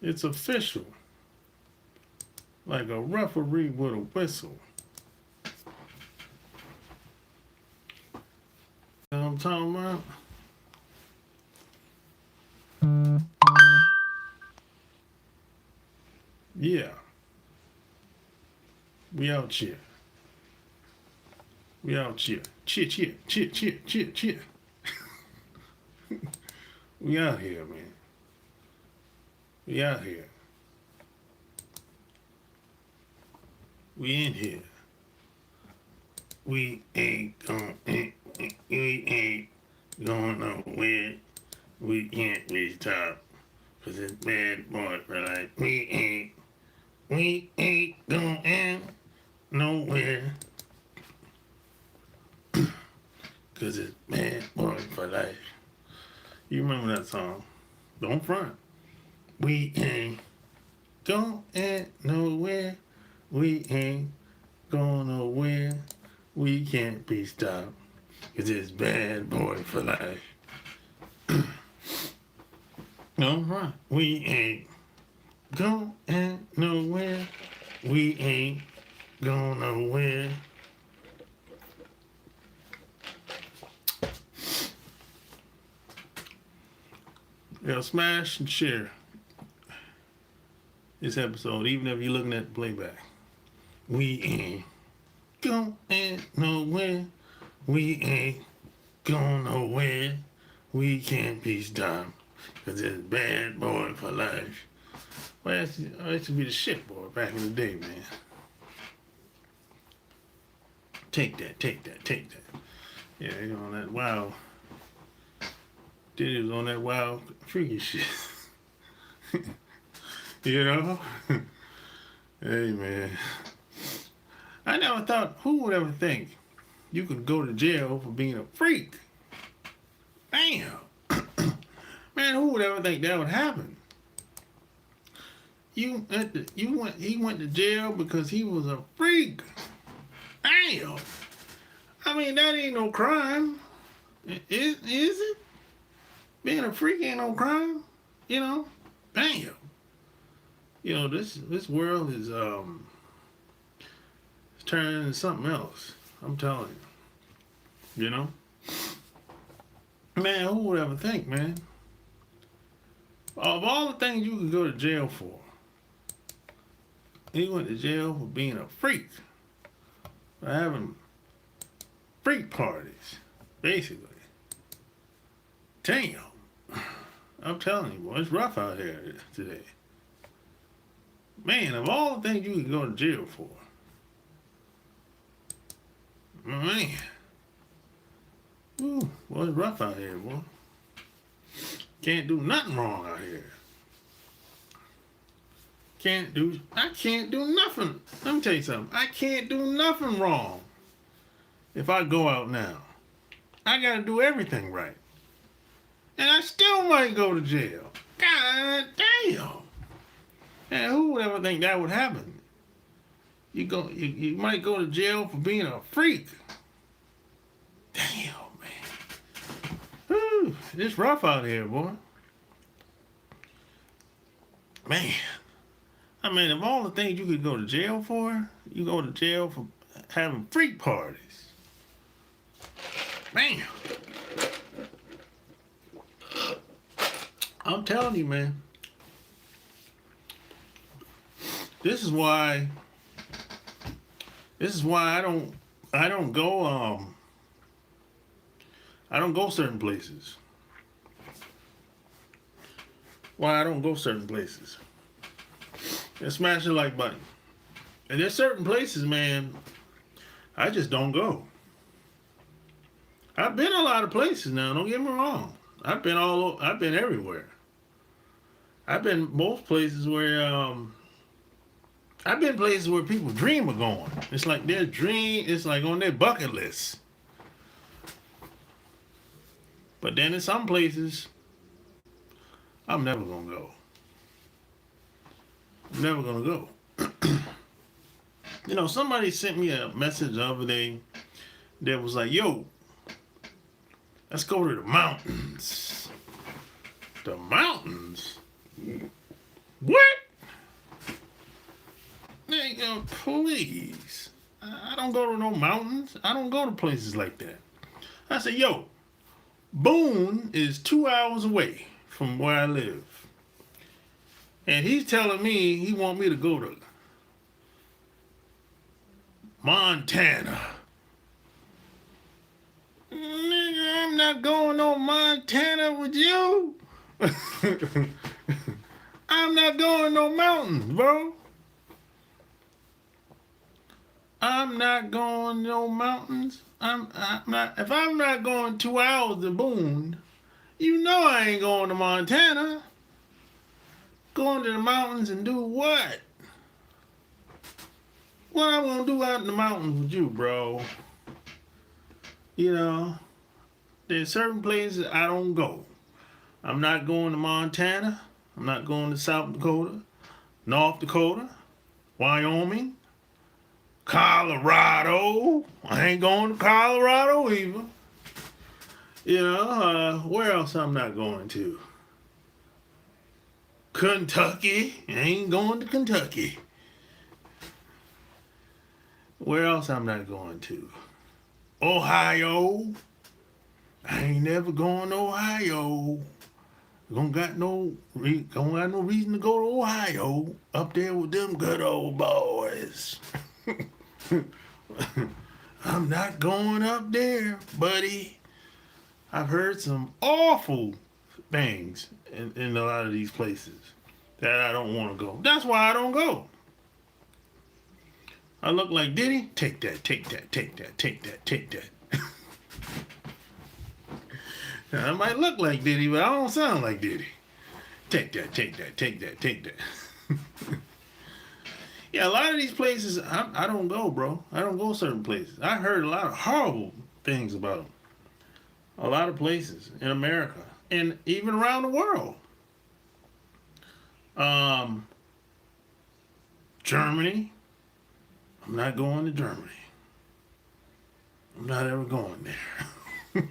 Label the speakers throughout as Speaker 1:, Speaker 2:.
Speaker 1: It's official. Like a referee with a whistle. You know what I'm talking about? Yeah. We out here. We out here. Cheer, cheer, cheer, cheer, cheer, cheer. We out here, man. We out here. We in here. We ain't going nowhere. We can't be stopped. Cause it's bad boy for life. We ain't going nowhere. Cause it's bad boy for life. You remember that song? Don't front. We ain't going nowhere. We ain't going nowhere. We can't be stopped. Cause it's bad boy for life. No front. We ain't going nowhere. We ain't going nowhere. Yeah, smash and share this episode, even if you're looking at the playback. We ain't going nowhere. We ain't going nowhere. We can't be stopped. Cause it's bad boy for life. Well, that used to be the shit, boy, back in the day, man. Take that, take that, take that. Yeah, you know, on that wild. Diddy was on that wild, freaky shit. You know? Hey, man. I never thought, who would ever think you could go to jail for being a freak? Damn. Man, who would ever think that would happen? He went to jail because he was a freak. Damn. I mean, that ain't no crime. Is it? Being a freak ain't no crime. You know? Damn. You know, this world is turning into something else. I'm telling you. You know? Man, who would ever think, man? Of all the things you could go to jail for, he went to jail for being a freak. For having freak parties, basically. Damn. I'm telling you, boy, it's rough out here today. Man, of all the things you could go to jail for, man. Ooh, boy, it's rough out here, boy. Can't do nothing wrong out here. I can't do nothing. Let me tell you something. I can't do nothing wrong if I go out now. I gotta do everything right. And I still might go to jail. God damn. Man, who would ever think that would happen? You might go to jail for being a freak. Damn, man. Whew, it's rough out here, boy. Man. I mean, of all the things you could go to jail for, you go to jail for having freak parties. Man. I'm telling you, man. This is why I don't go certain places. Why I don't go certain places. And smash the like button. And there's certain places, man, I just don't go. I've been a lot of places now, don't get me wrong. I've been everywhere. I've been most places where I've been places where people dream of going. It's like their dream, it's like on their bucket list. But then in some places, I'm never gonna go. I'm never gonna go. You know, somebody sent me a message the other day that was like, yo, let's go to the mountains. The mountains? What? please. I don't go to no mountains. I don't go to places like that. I said, yo, Boone is 2 hours away from where I live. And he's telling me he want me to go to Montana. Nigga, I'm not going to Montana with you. I'm not going no mountains, bro. I'm not going no mountains. I'm not. If I'm not going 2 hours to Boone, you know I ain't going to Montana. Going to the mountains and do what? What I want to do out in the mountains with you, bro? You know, there's certain places I don't go. I'm not going to Montana. I'm not going to South Dakota, North Dakota, Wyoming, Colorado. I ain't going to Colorado either. You know, where else I'm not going to? Kentucky. I ain't going to Kentucky. Where else I'm not going to? Ohio. I ain't never going to Ohio. Don't got no reason to go to Ohio. Up there with them good old boys. I'm not going up there, buddy. I've heard some awful things in a lot of these places that I don't want to go. That's why I don't go. I look like Diddy. Take that, take that, take that, take that, take that. Now, I might look like Diddy, but I don't sound like Diddy. Take that, take that, take that, take that. Yeah, a lot of these places, I don't go, bro. I don't go certain places. I heard a lot of horrible things about them. A lot of places in America and even around the world. Germany. I'm not going to Germany. I'm not ever going there.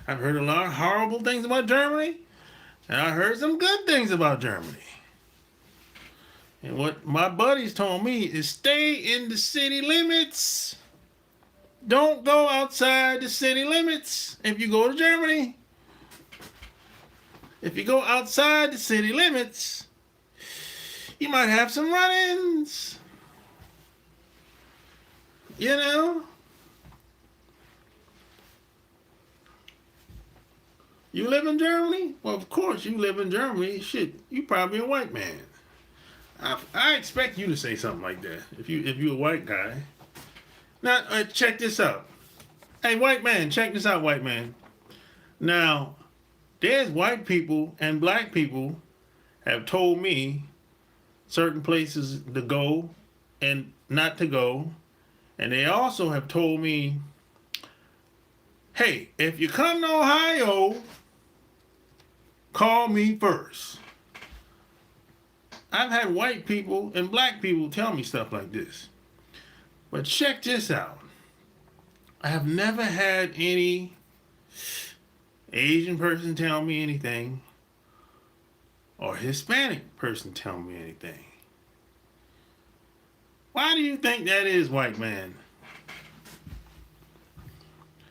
Speaker 1: I've heard a lot of horrible things about Germany, and I heard some good things about Germany. And what my buddies told me is stay in the city limits. Don't go outside the city limits if you go to Germany. If you go outside the city limits, you might have some run-ins. You know? You live in Germany? Well, of course you live in Germany. Shit, you probably a white man. I expect you to say something like that if you're a white guy. Now, check this out. Hey, white man, check this out, white man. Now, there's white people and black people have told me certain places to go and not to go. And they also have told me, hey, if you come to Ohio, call me first. I've had white people and black people tell me stuff like this. But check this out. I have never had any Asian person tell me anything or Hispanic person tell me anything. Why do you think that is, white man?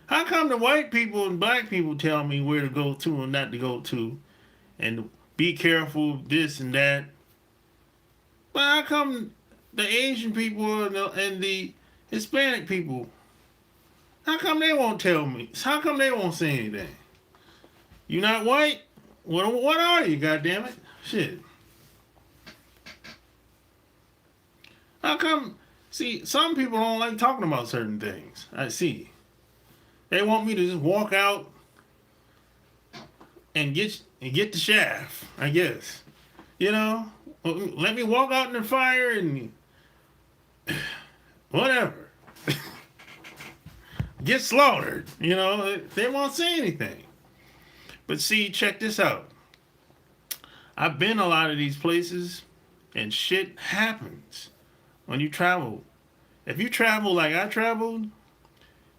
Speaker 1: How come the white people and black people tell me where to go to and not to go to and be careful, this and that? But how come the Asian people and the Hispanic people, how come they won't tell me? How come they won't say anything? You not white? What are you, goddammit? Shit. How come? See, some people don't like talking about certain things. I see. They want me to just walk out and get the shaft, I guess. You know? Let me walk out in the fire and whatever. Get slaughtered. You know? They won't say anything. But see, check this out. I've been a lot of these places and shit happens when you travel. If you travel like I traveled,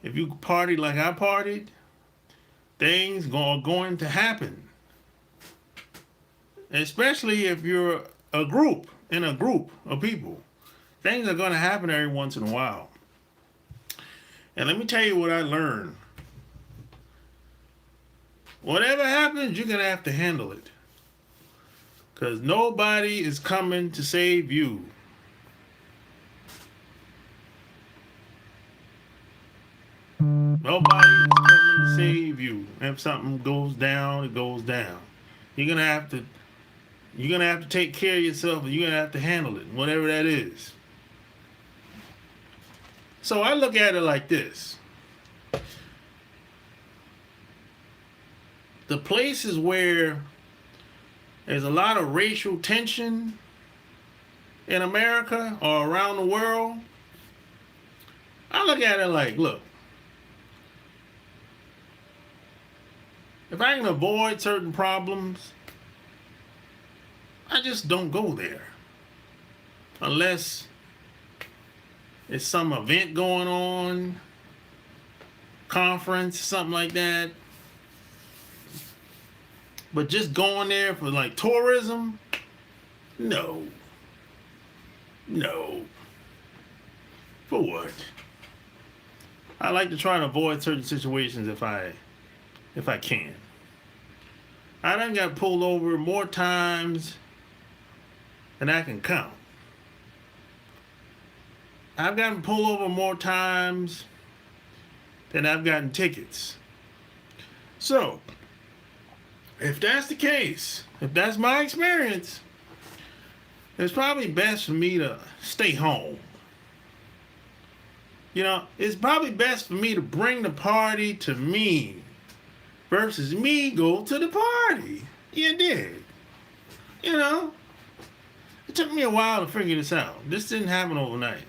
Speaker 1: if you party like I partied, things are going to happen. Especially if you're in a group of people. Things are going to happen every once in a while. And let me tell you what I learned. Whatever happens, you're going to have to handle it. Because nobody is coming to save you. Nobody is coming to save you. If something goes down, it goes down. You're gonna have to take care of yourself, and you're gonna have to handle it, whatever that is. So I look at it like this. The places where there's a lot of racial tension in America or around the world, I look at it like, look, if I can avoid certain problems, I just don't go there. Unless it's some event going on, conference, something like that. But just going there for like tourism, no. For what? I like to try to avoid certain situations if I can. I done got pulled over more times than I can count. I've gotten pulled over more times than I've gotten tickets. So, if that's the case, if that's my experience, it's probably best for me to stay home. You know, it's probably best for me to bring the party to me versus me go to the party. You dig? You know, it took me a while to figure this out. This didn't happen overnight.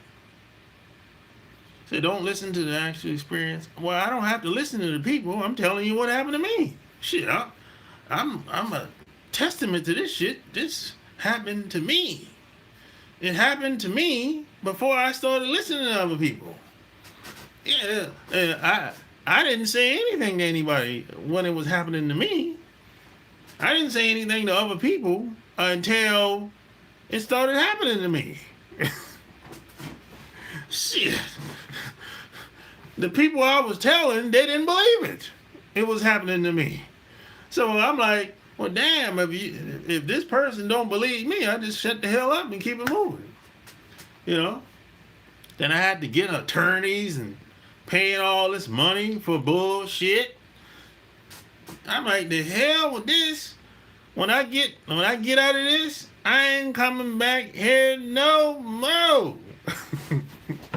Speaker 1: So don't listen to the actual experience. Well, I don't have to listen to the people. I'm telling you what happened to me. Shit, I'm a testament to this shit. This happened to me. It happened to me before I started listening to other people. Yeah, I didn't say anything to anybody when it was happening to me. I didn't say anything to other people until it started happening to me. Shit. The people I was telling, they didn't believe it. It was happening to me. So I'm like, well, damn, if this person don't believe me, I just shut the hell up and keep it moving. You know? Then I had to get attorneys and paying all this money for bullshit. I'm like, the hell with this. When I get out of this, I ain't coming back here no more.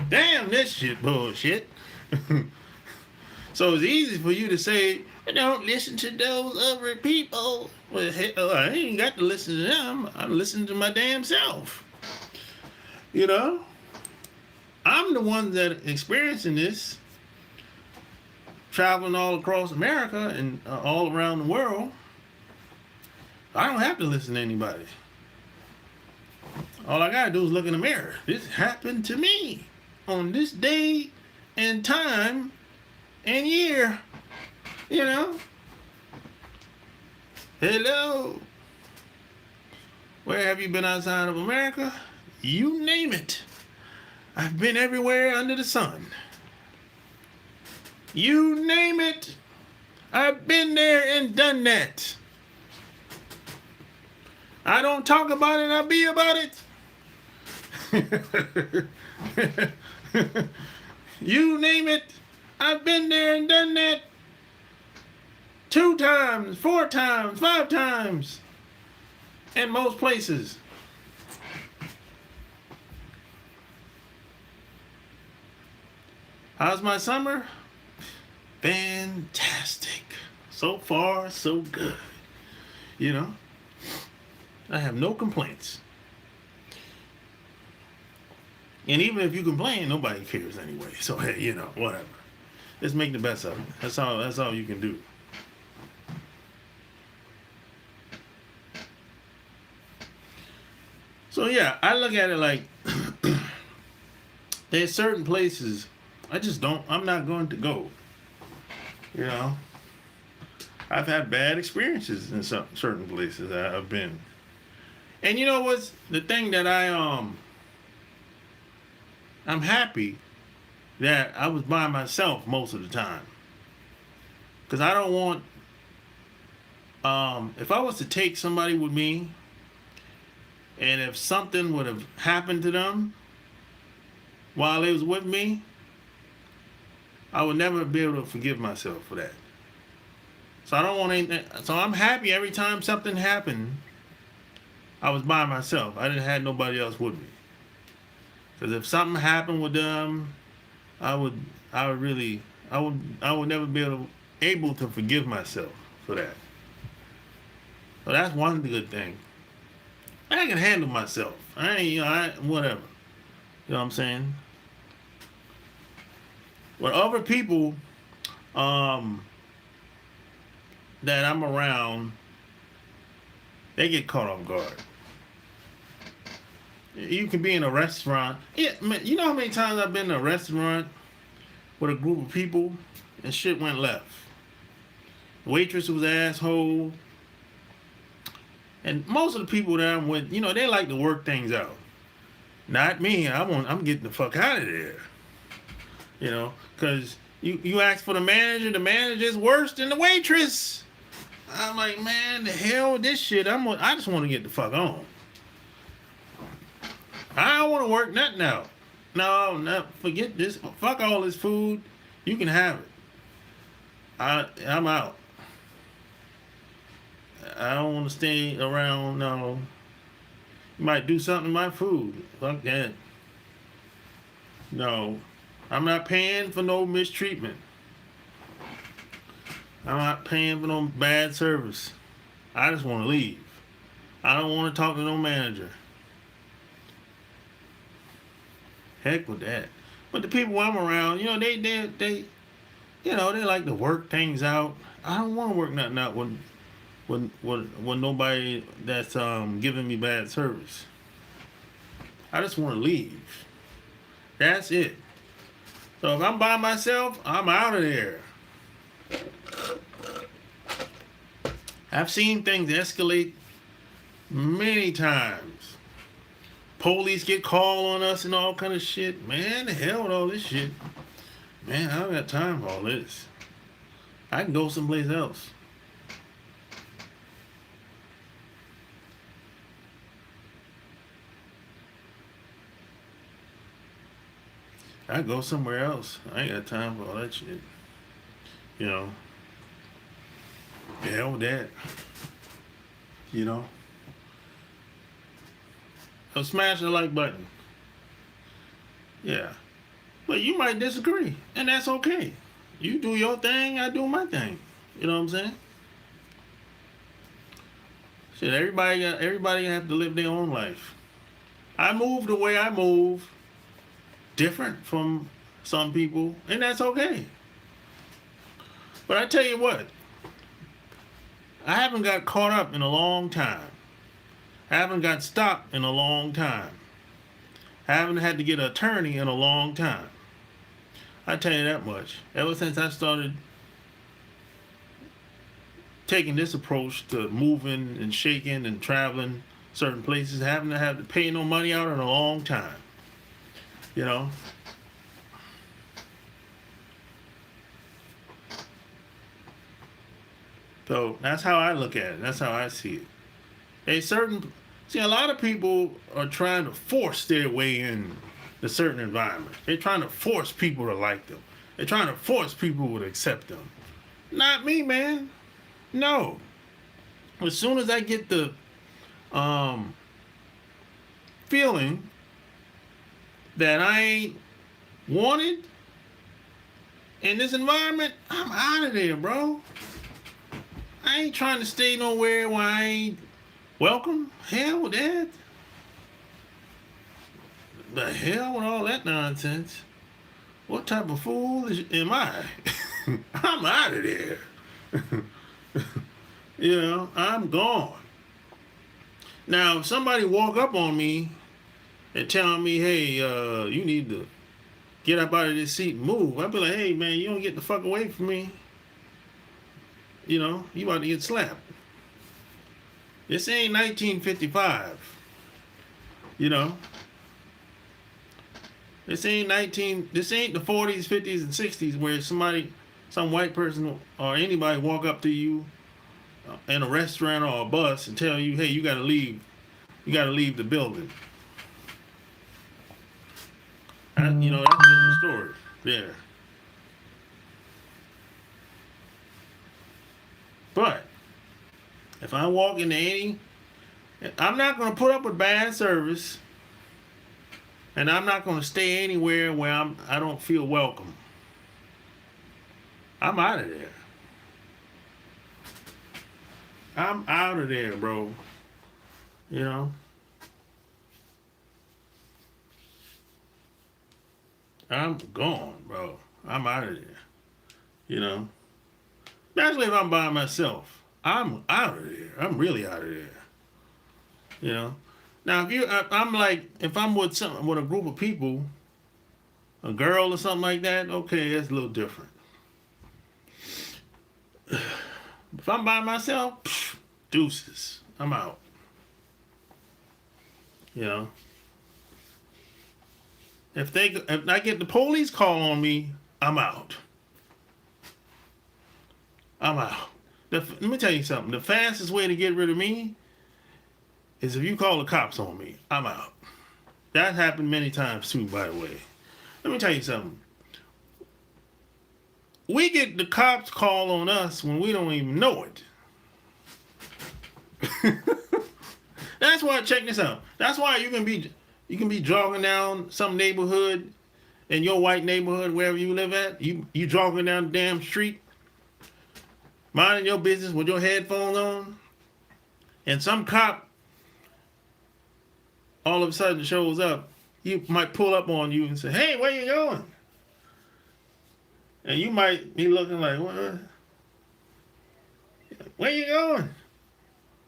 Speaker 1: Damn, this shit bullshit. So it's easy for you to say, don't listen to those other people. Well, hell, I ain't got to listen to them. I'm listening to my damn self. You know? I'm the one that experiencing this, traveling all across America and all around the world. I don't have to listen to anybody. All I gotta do is look in the mirror. This happened to me on this day and time and year. You know? Hello. Where have you been outside of America? You name it. I've been everywhere under the sun. You name it. I've been there and done that. I don't talk about it, I be about it. You name it. I've been there and done that. 2 times, 4 times, 5 times. In most places. How's my summer? Fantastic. So far, so good. You know? I have no complaints. And even if you complain, nobody cares anyway. So, hey, you know, whatever. Just make the best of it. That's all you can do. So, yeah, I look at it like there's certain places I'm not going to go. You know? I've had bad experiences in certain places that I've been. And you know what's the thing that I'm happy that I was by myself most of the time. Because I don't want, if I was to take somebody with me, and if something would have happened to them while they was with me, I would never be able to forgive myself for that. So I don't want anything. So I'm happy every time something happened, I was by myself. I didn't have nobody else with me. Because if something happened with them, I would, I would never be able to forgive myself for that. So that's one good thing. I can handle myself. I ain't, whatever. You know what I'm saying? With other people, that I'm around, they get caught off guard. You can be in a restaurant. Yeah, man, you know how many times I've been in a restaurant with a group of people and shit went left. The waitress was an asshole. And most of the people that I'm with, they like to work things out. Not me. I'm getting the fuck out of there. Because you ask for the manager's worse than the waitress. I'm like, man, the hell with this shit. I just want to get the fuck on. I don't want to work nothing out. No, forget this. Fuck all this food. You can have it. I'm out. I don't want to stay around. No. You might do something to my food. Fuck that. No. I'm not paying for no mistreatment. I'm not paying for no bad service. I just want to leave. I don't want to talk to no manager. Heck with that. But the people I'm around, they like to work things out. I don't want to work nothing out when nobody that's giving me bad service. I just want to leave. That's it. So if I'm by myself, I'm out of there. I've seen things escalate many times. Police get called on us and all kind of shit. Man, the hell with all this shit. Man, I don't got time for all this. I can go someplace else. I go somewhere else. I ain't got time for all that shit. The hell with that. So smash the like button. Yeah. But you might disagree, and that's okay. You do your thing, I do my thing. You know what I'm saying? Shit, everybody have to live their own life. I move the way I move, different from some people, and that's okay. But I tell you what, I haven't got caught up in a long time. I haven't got stopped in a long time. I haven't had to get an attorney in a long time. I tell you that much. Ever since I started taking this approach to moving and shaking and traveling certain places, I haven't had to pay no money out in a long time. So that's how I look at it. That's how I see it. A lot of people are trying to force their way in to certain environments. They're trying to force people to like them. They're trying to force people to accept them. Not me, man. No. As soon as I get the feeling that I ain't wanted in this environment, I'm out of there, bro. I ain't trying to stay nowhere where I ain't welcome. Hell with that. The hell with all that nonsense. What type of fool am I? I'm out of there. I'm gone. Now, if somebody walk up on me and tell me, hey, you need to get up out of this seat and move, I'd be like, hey, man, you don't get the fuck away from me. You about to get slapped. This ain't 1955. This ain't the 40s, 50s, and 60s where some white person or anybody walk up to you in a restaurant or a bus and tell you, hey, you gotta leave. You gotta leave the building. That's a different story. Yeah. But if I walk into I'm not gonna put up with bad service, and I'm not gonna stay anywhere where I don't feel welcome. I'm out of there. I'm out of there, bro. You know? I'm gone, bro. I'm out of there. You know? Especially if I'm by myself. I'm out of there. I'm really out of there. You know? Now, if I'm with a group of people, a girl or something like that, okay, that's a little different. If I'm by myself, deuces. I'm out. You know? If I get the police call on me, I'm out. I'm out. Let me tell you something. The fastest way to get rid of me is if you call the cops on me. I'm out. That happened many times too, by the way. Let me tell you something. We get the cops call on us when we don't even know it. That's why, check this out. That's why you can be jogging down some neighborhood, in your white neighborhood, wherever you live at. You jogging down the damn street, minding your business with your headphones on, and some cop all of a sudden shows up. You might pull up on you and say, hey, where you going? And you might be looking like, what? Where you going?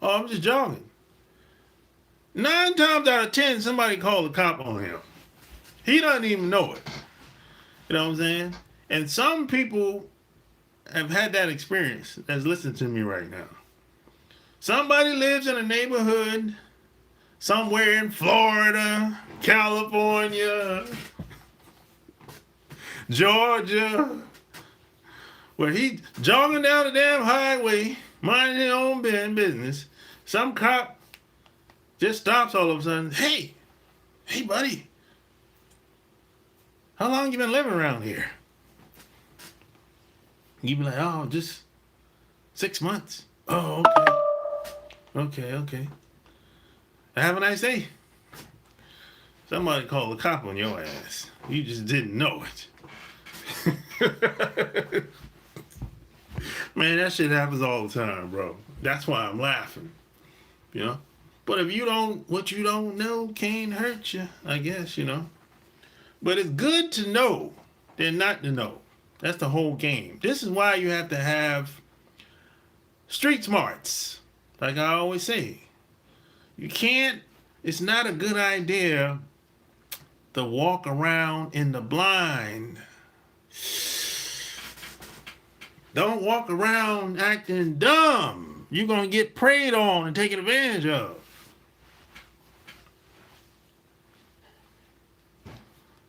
Speaker 1: Oh, I'm just jogging. 9 times out of 10, somebody called the cop on him. He doesn't even know it. You know what I'm saying? And some people have had that experience that's listening to me right now. Somebody lives in a neighborhood somewhere in Florida, California, Georgia, where he's jogging down the damn highway, minding his own business. Some cop just stops all of a sudden. Hey, buddy, how long you been living around here? You be like, oh, just 6 months. Oh, okay. Have a nice day. Somebody called the cop on your ass. You just didn't know it. Man, that shit happens all the time, bro. That's why I'm laughing. You know? But what you don't know can't hurt you, I guess, you know. But it's good to know than not to know. That's the whole game. This is why you have to have street smarts. Like I always say. It's not a good idea to walk around in the blind. Don't walk around acting dumb. You're going to get preyed on and taken advantage of.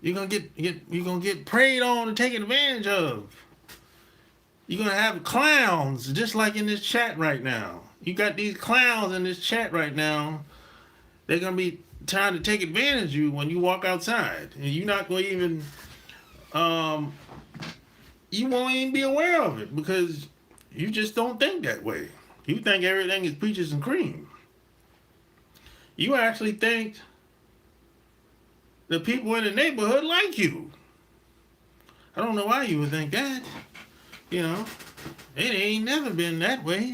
Speaker 1: You're gonna get preyed on and taken advantage of. You're gonna have clowns, just like in this chat right now. You got these clowns in this chat right now. They're gonna be trying to take advantage of you when you walk outside, and you're not gonna even, you won't even be aware of it because you just don't think that way. You think everything is peaches and cream. You actually think the people in the neighborhood like you. I don't know why you would think that. You know, it ain't never been that way.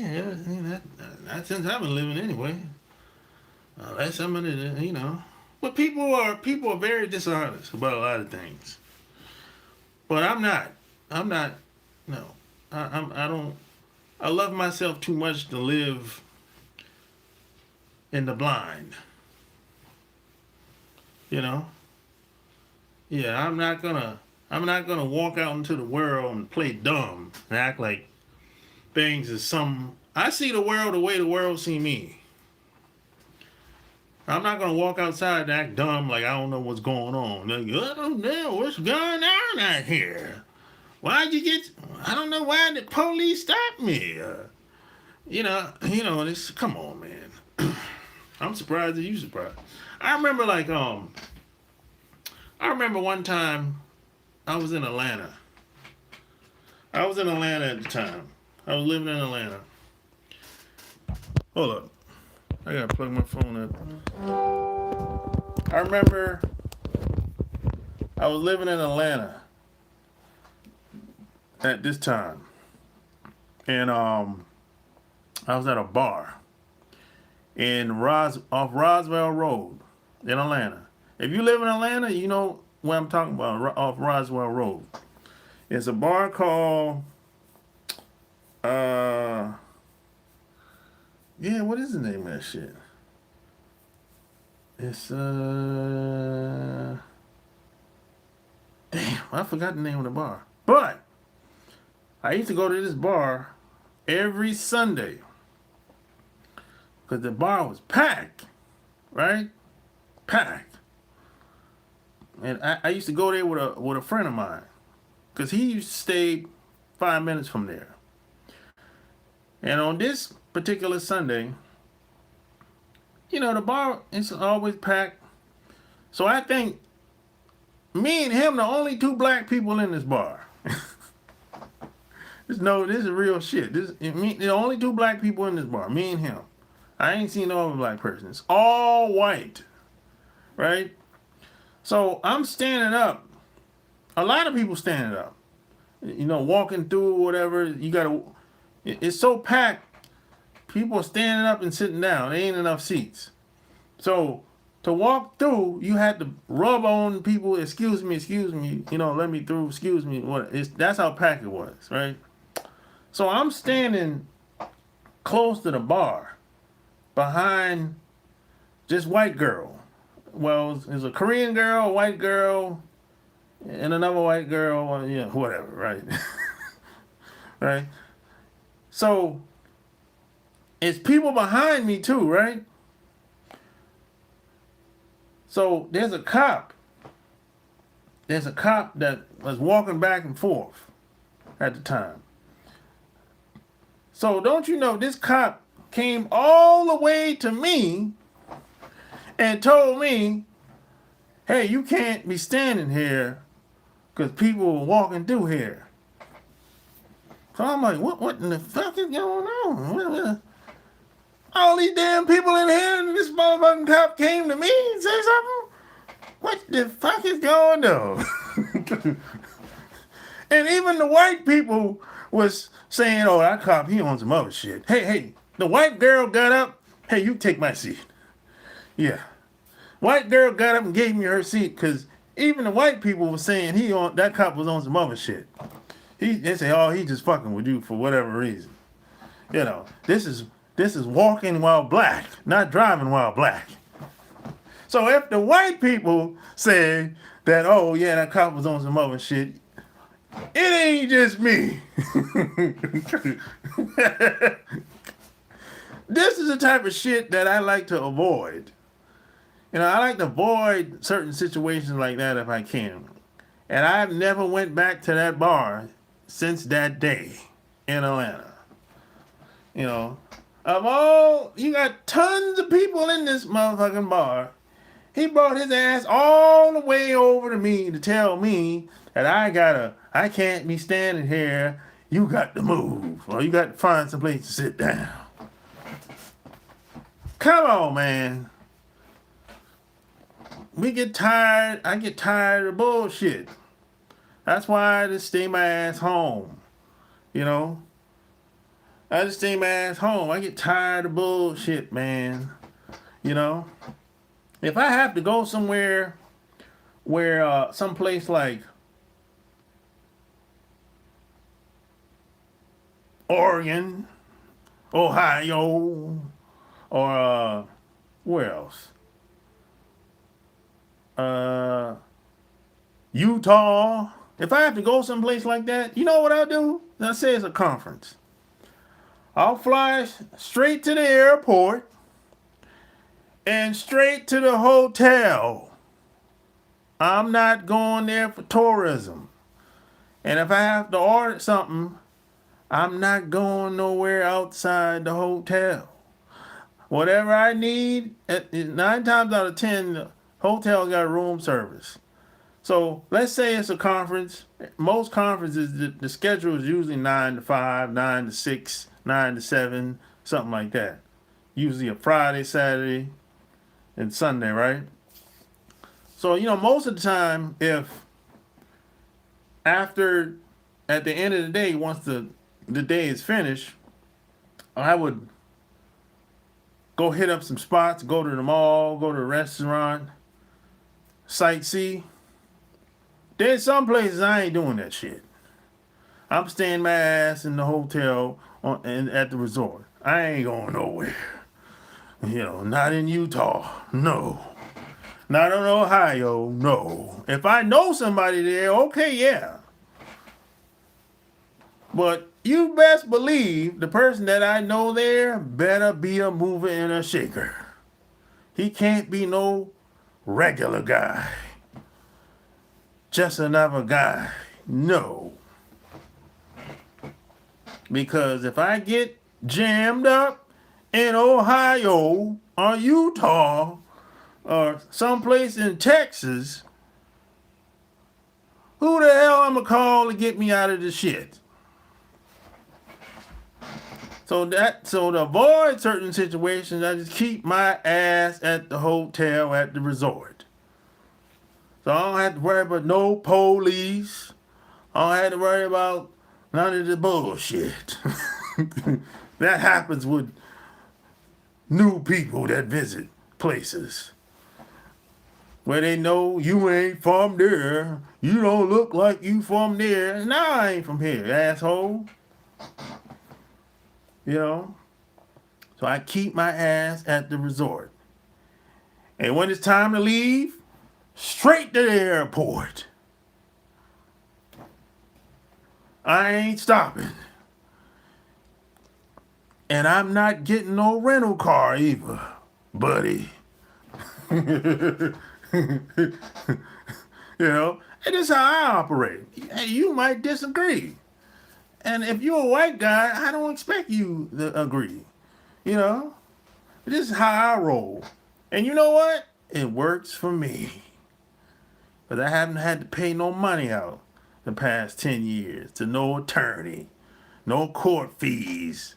Speaker 1: Not since I've been living anyway. That's something that, you know. But people are very dishonest about a lot of things. But I'm not. No. I love myself too much to live in the blind. You know? Yeah, I'm not gonna walk out into the world and play dumb and act like things is some. I see the world the way the world see me. I'm not gonna walk outside and act dumb like I don't know what's going on. Like, I don't know what's going on out here. Why'd you get? I don't know why the police stopped me. This. Come on, man. I'm surprised that you surprised. I remember I remember one time I was in Atlanta. I was in Atlanta at the time. I was living in Atlanta. Hold up. I gotta plug my phone up. I remember I was living in Atlanta at this time. And I was at a bar off Roswell Road in Atlanta. If you live in Atlanta, you know what I'm talking about, off Roswell Road. It's a bar called what is the name of that shit? It's damn, I forgot the name of the bar. But I used to go to this bar every Sunday because the bar was packed, right? Packed. And I used to go there with a friend of mine because he used to stay 5 minutes from there. And on this particular Sunday, the bar is always packed. So I think me and him the only two black people in this bar. This is real shit. The only two black people in this bar, me and him. I ain't seen no other black person. It's all white, right? So I'm standing up. A lot of people standing up. Walking through whatever. It's so packed. People are standing up and sitting down. There ain't enough seats. So to walk through, you had to rub on people. Excuse me. Let me through. Excuse me. That's how packed it was, right? So I'm standing close to the bar, behind this white girl. Well, there's a Korean girl, a white girl, and another white girl. Whatever, right? Right. So it's people behind me too, right? So there's a cop. There's a cop that was walking back and forth at the time. So don't you know, this cop came all the way to me and told me, hey, you can't be standing here because people are walking through here. So I'm like, what in the fuck is going on? All these damn people in here, and this motherfucking cop came to me and said something? What the fuck is going on? And even the white people was saying, oh, that cop, he on some other shit. Hey, the white girl got up. Hey, you take my seat. Yeah. White girl got up and gave me her seat because even the white people were saying that cop was on some other shit. They say, oh, he just fucking with you for whatever reason. This is walking while black, not driving while black. So if the white people say that, oh yeah, that cop was on some other shit, it ain't just me. This is the type of shit that I like to avoid. I like to avoid certain situations like that if I can. And I've never went back to that bar since that day in Atlanta. You got tons of people in this motherfucking bar. He brought his ass all the way over to me to tell me that I can't be standing here. You got to move, or you got to find some place to sit down. Come on, man. I get tired of bullshit. That's why I just stay my ass home. I just stay my ass home. I get tired of bullshit, man. If I have to go somewhere where someplace like Oregon, Ohio, or where else? Utah. If I have to go someplace like that, you know what I'll do? Let's say it's a conference. I'll fly straight to the airport and straight to the hotel. I'm not going there for tourism. And if I have to order something, I'm not going nowhere outside the hotel. Whatever I need, 9 times out of 10, the hotel got room service. So let's say it's a conference. Most conferences, the schedule is usually 9 to 5, 9 to 6, 9 to 7, something like that. Usually a Friday, Saturday, and Sunday, right? So, most of the time, if at the end of the day, once the day is finished, I would go hit up some spots, go to the mall, go to a restaurant, sightsee. There's some places I ain't doing that shit. I'm staying my ass in the hotel at the resort. I ain't going nowhere. Not in Utah. No. Not in Ohio. No. If I know somebody there, okay, yeah. But you best believe the person that I know there better be a mover and a shaker. He can't be no regular guy. Just another guy. No. Because if I get jammed up in Ohio or Utah or someplace in Texas, who the hell I'm gonna call to get me out of this shit? So to avoid certain situations, I just keep my ass at the hotel at the resort. So I don't have to worry about no police. I don't have to worry about none of the bullshit. That happens with new people that visit places where they know you ain't from there. You don't look like you from there. No, I ain't from here, asshole. So I keep my ass at the resort. And when it's time to leave, straight to the airport. I ain't stopping. And I'm not getting no rental car either, buddy. And this is how I operate. Hey, you might disagree. And if you're a white guy, I don't expect you to agree. This is how I roll. And you know what? It works for me. But I haven't had to pay no money out the past 10 years to no attorney, no court fees,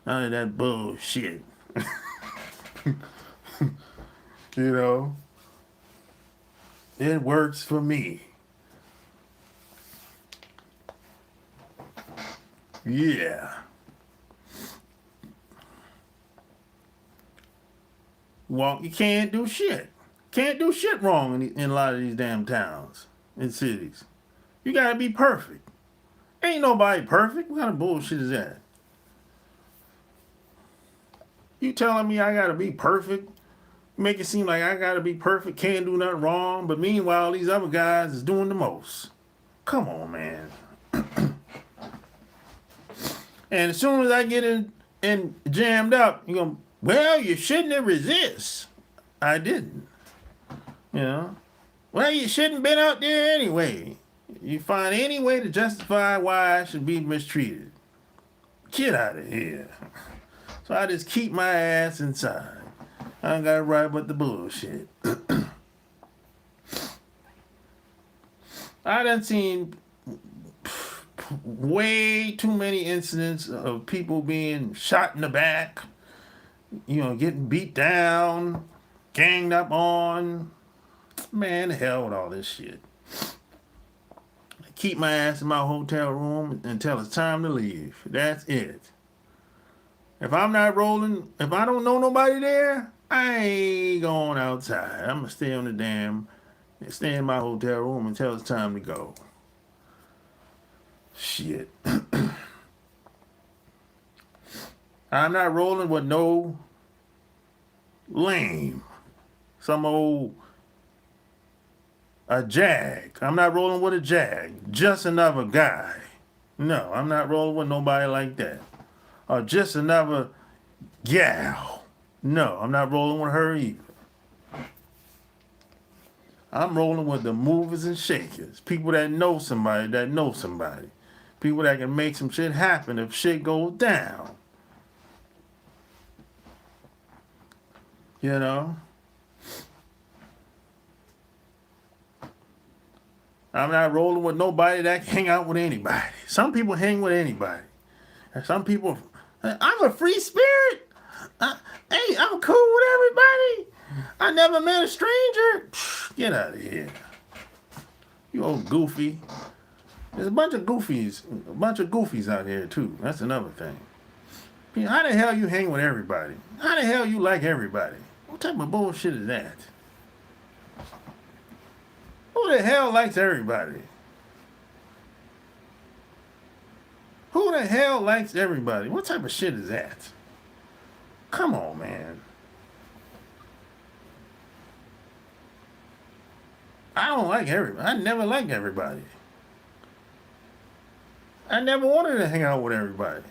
Speaker 1: none of that bullshit. It works for me. Yeah. Well, you can't do shit. Can't do shit wrong in a lot of these damn towns and cities. You gotta be perfect. Ain't nobody perfect. What kind of bullshit is that? You telling me I gotta be perfect? Make it seem like I gotta be perfect, can't do nothing wrong, but meanwhile these other guys is doing the most. Come on, man. And as soon as I get in jammed up, you go, well, you shouldn't have resist. I didn't. Well, you shouldn't have been out there anyway. You find any way to justify why I should be mistreated. Get out of here. So I just keep my ass inside. I don't gotta worry about the bullshit. I done seen way too many incidents of people being shot in the back, getting beat down, ganged up on. Man, the hell with all this shit. I keep my ass in my hotel room until it's time to leave. That's it. If I'm not rolling, if I don't know nobody there, I ain't going outside. I'm gonna stay in my hotel room until it's time to go. Shit. I'm not rolling with no lame. Some old a jag. I'm not rolling with a jag. Just another guy. No, I'm not rolling with nobody like that. Or just another gal. No, I'm not rolling with her either. I'm rolling with the movers and shakers. People that know somebody that know somebody. People that can make some shit happen if shit goes down. You know? I'm not rolling with nobody that can hang out with anybody. Some people hang with anybody. And some people, I'm a free spirit. Hey, I'm cool with everybody. I never met a stranger. Get out of here. You old goofy. There's a bunch of goofies out here too. That's another thing. How the hell you hang with everybody? How the hell you like everybody? What type of bullshit is that? Who the hell likes everybody? Who the hell likes everybody? What type of shit is that? Come on, man. I don't like everybody. I never liked everybody. I never wanted to hang out with everybody.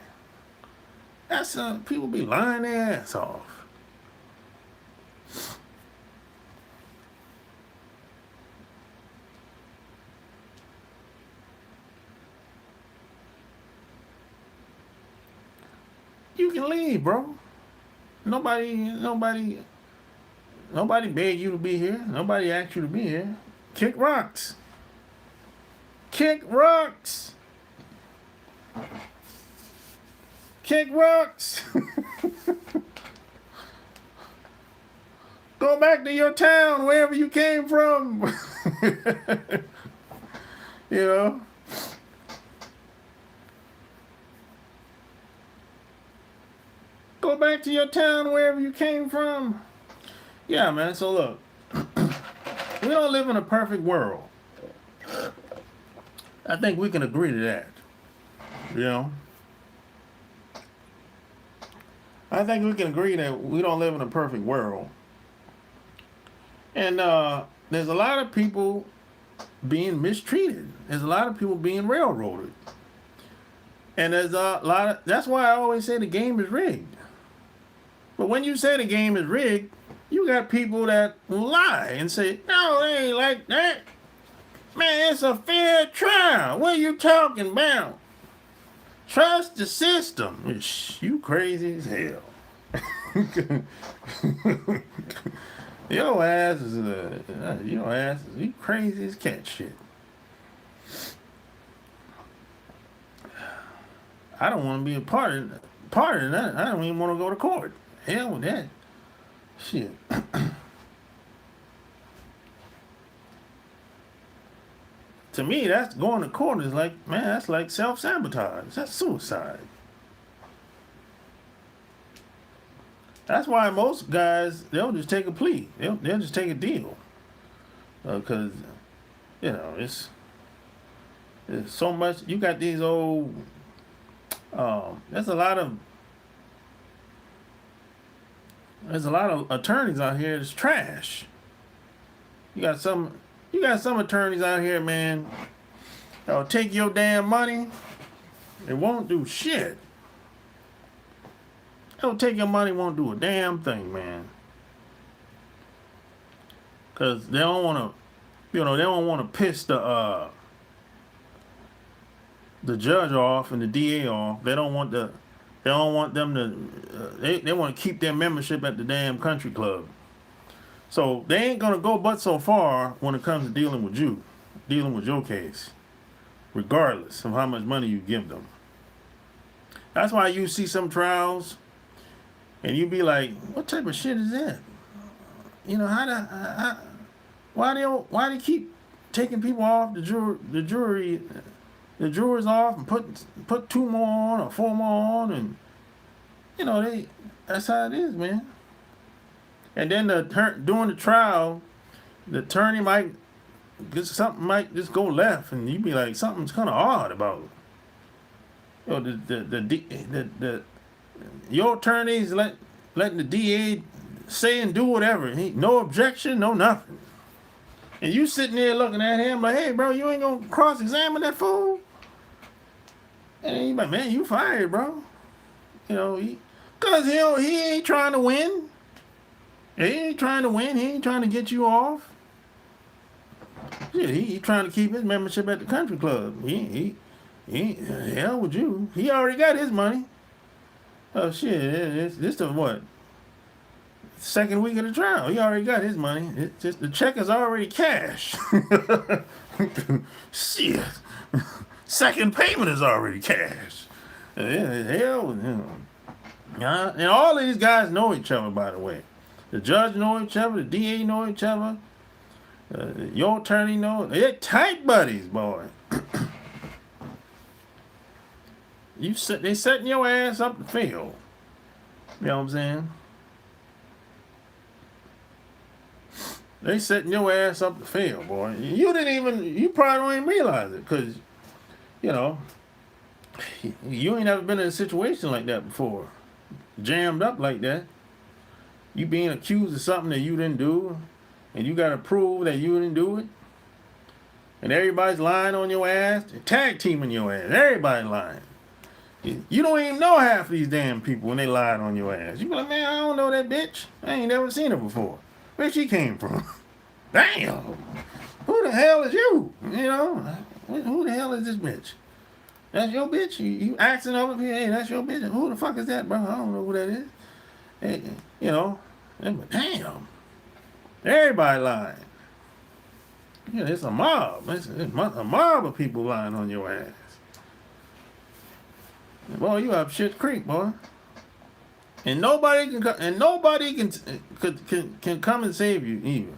Speaker 1: That's people be lying their ass off. You can leave, bro. Nobody begged you to be here. Nobody asked you to be here. Kick rocks. Kick rocks. Kick rocks. Go back to your town, wherever you came from. You know? Go back to your town, wherever you came from. Yeah, man, so look. We don't live in a perfect world. I think we can agree to that. You know? I think we can agree that we don't live in a perfect world. And there's a lot of people being mistreated. There's a lot of people being railroaded. And there's a lot of, that's why I always say the game is rigged. But when you say the game is rigged, you got people that lie and say, no, it ain't like that. Man, it's a fair trial. What are you talking about? Trust the system. You crazy as hell. Your ass is you crazy as cat shit. I don't want to be a part of that. I don't even want to go to court. Hell with that. Shit. To me, that's going to court is like, man, that's like self-sabotage. That's suicide. That's why most guys, they'll just take a plea. They'll just take a deal. Because, you know, it's so much. You got these old, there's a lot of attorneys out here that's trash. You got some attorneys out here, man, that'll take your damn money and won't do shit. They'll take your money, won't do a damn thing, man. Cause they don't want to piss the judge off and the DA off. They don't want them to. They want to keep their membership at the damn country club. So they ain't gonna go but so far when it comes to dealing with your case, regardless of how much money you give them. That's why you see some trials, and you be like, "What type of shit is that?" You know why they keep taking people off the jurors off and put 2 more on or 4 more on, and you know that's how it is, man. And then during the trial, the attorney might just go left, and you be like, something's kind of odd about it. You know, your attorneys letting the DA say and do whatever. No objection, no nothing. And you sitting there looking at him like, hey, bro, you ain't gonna cross-examine that fool? And he's like, man, you fired, bro. You know, because he ain't trying to win. He ain't trying to win. He ain't trying to get you off. Shit, he trying to keep his membership at the country club. He hell with you. He already got his money. Oh shit, this the what? Second week of the trial. He already got his money. It's just the check is already cashed. Shit. Second payment is already cashed. Hell, and all of these guys know each other, by the way. The judge know each other, the DA know each other, your attorney know. They're tight buddies, boy. They setting your ass up to fail. You know what I'm saying? They setting your ass up to fail, boy. You probably don't even realize it, because, you know, you ain't never been in a situation like that before. Jammed up like that. You being accused of something that you didn't do, and you got to prove that you didn't do it. And everybody's lying on your ass, tag teaming your ass. Everybody lying. You don't even know half of these damn people when they lied on your ass. You be like, man, I don't know that bitch. I ain't never seen her before. Where she came from? Damn. Who the hell is you? You know? Who the hell is this bitch? That's your bitch? You asking over here, hey, that's your bitch? Who the fuck is that, bro? I don't know who that is. Hey, you know? Damn. Everybody lying. Yeah, it's a mob. It's a mob of people lying on your ass. Boy, you up shit creek, boy. And nobody can come and save you either.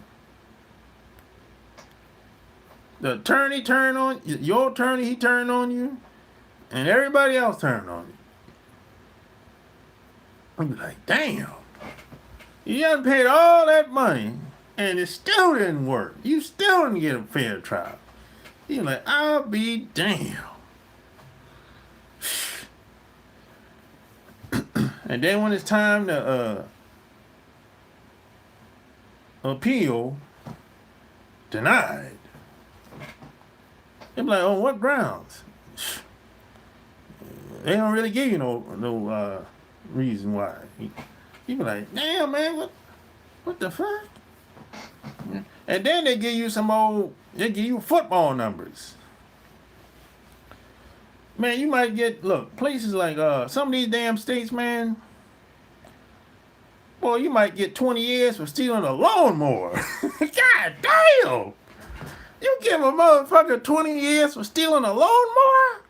Speaker 1: The attorney turned on your attorney, he turned on you, and everybody else turned on you. I'm like, damn. You done paid all that money, and it still didn't work. You still didn't get a fair trial. You're like, I'll be damned. And then when it's time to appeal, denied. They be like, on what grounds? They don't really give you no reason why. You be like, damn man, what the fuck? And then they give you they give you football numbers. Man, you might get, look, places like some of these damn states, man, boy, you might get 20 years for stealing a lawnmower. God damn! You give a motherfucker 20 years for stealing a lawnmower?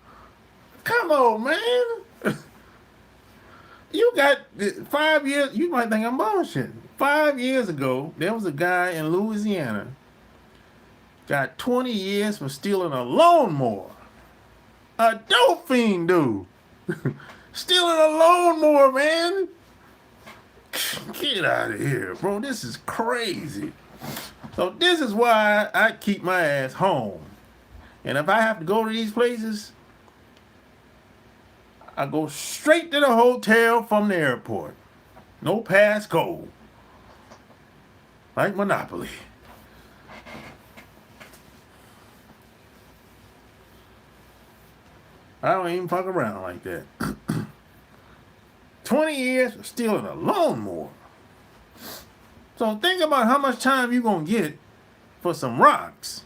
Speaker 1: Come on, man. You got 5 years, you might think I'm bullshitting. 5 years ago, there was a guy in Louisiana, got 20 years for stealing a lawnmower. A dope fiend dude. Stealing a lawnmower, man. Get out of here, bro. This is crazy. So this is why I keep my ass home. And if I have to go to these places, I go straight to the hotel from the airport. No passcode. Like Monopoly. I don't even fuck around like that. 20 years for stealing a lawnmower. So think about how much time you gonna get for some rocks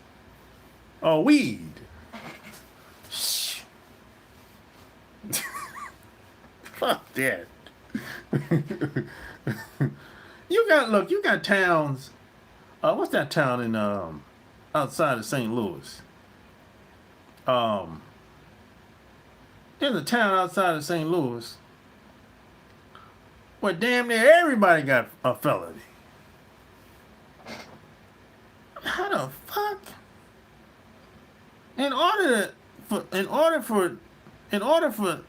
Speaker 1: or weed. Fuck that. You got towns. What's that town in outside of St. Louis? There's a town outside of St. Louis where damn near everybody got a felony. How the fuck? In order for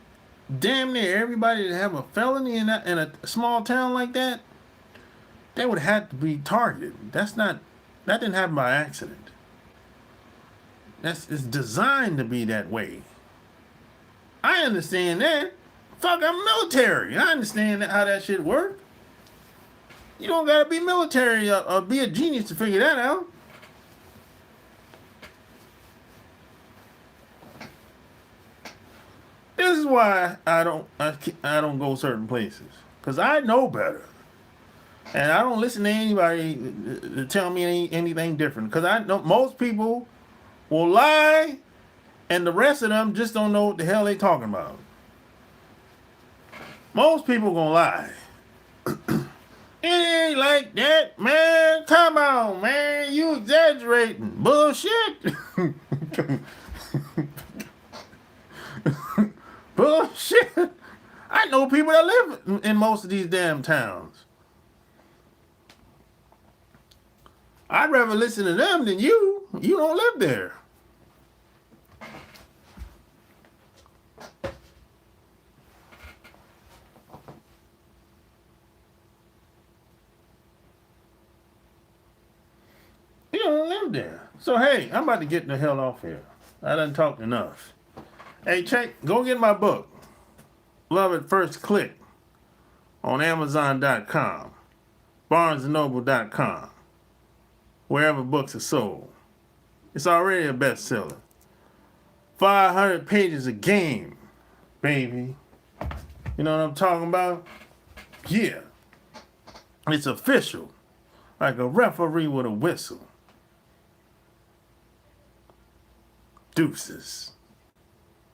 Speaker 1: damn near everybody to have a felony in a small town like that, they would have to be targeted. That didn't happen by accident. It's designed to be that way. I understand that. Fuck, I'm military. I understand how that shit works. You don't gotta be military or be a genius to figure that out. This is why I don't go certain places, cause I know better. And I don't listen to anybody to tell me anything different. Because I know most people will lie, and the rest of them just don't know what the hell they talking about. Most people gonna lie. It ain't like that, man. Come on, man. You exaggerating. Bullshit. Bullshit. I know people that live in most of these damn towns. I'd rather listen to them than you. You don't live there. You don't live there. So, hey, I'm about to get the hell off here. I done talked enough. Hey, go get my book, Love at First Click, on Amazon.com, BarnesandNoble.com, wherever books are sold. It's already a bestseller. 500 pages a game, baby. You know what I'm talking about? Yeah. It's official, like a referee with a whistle. Deuces.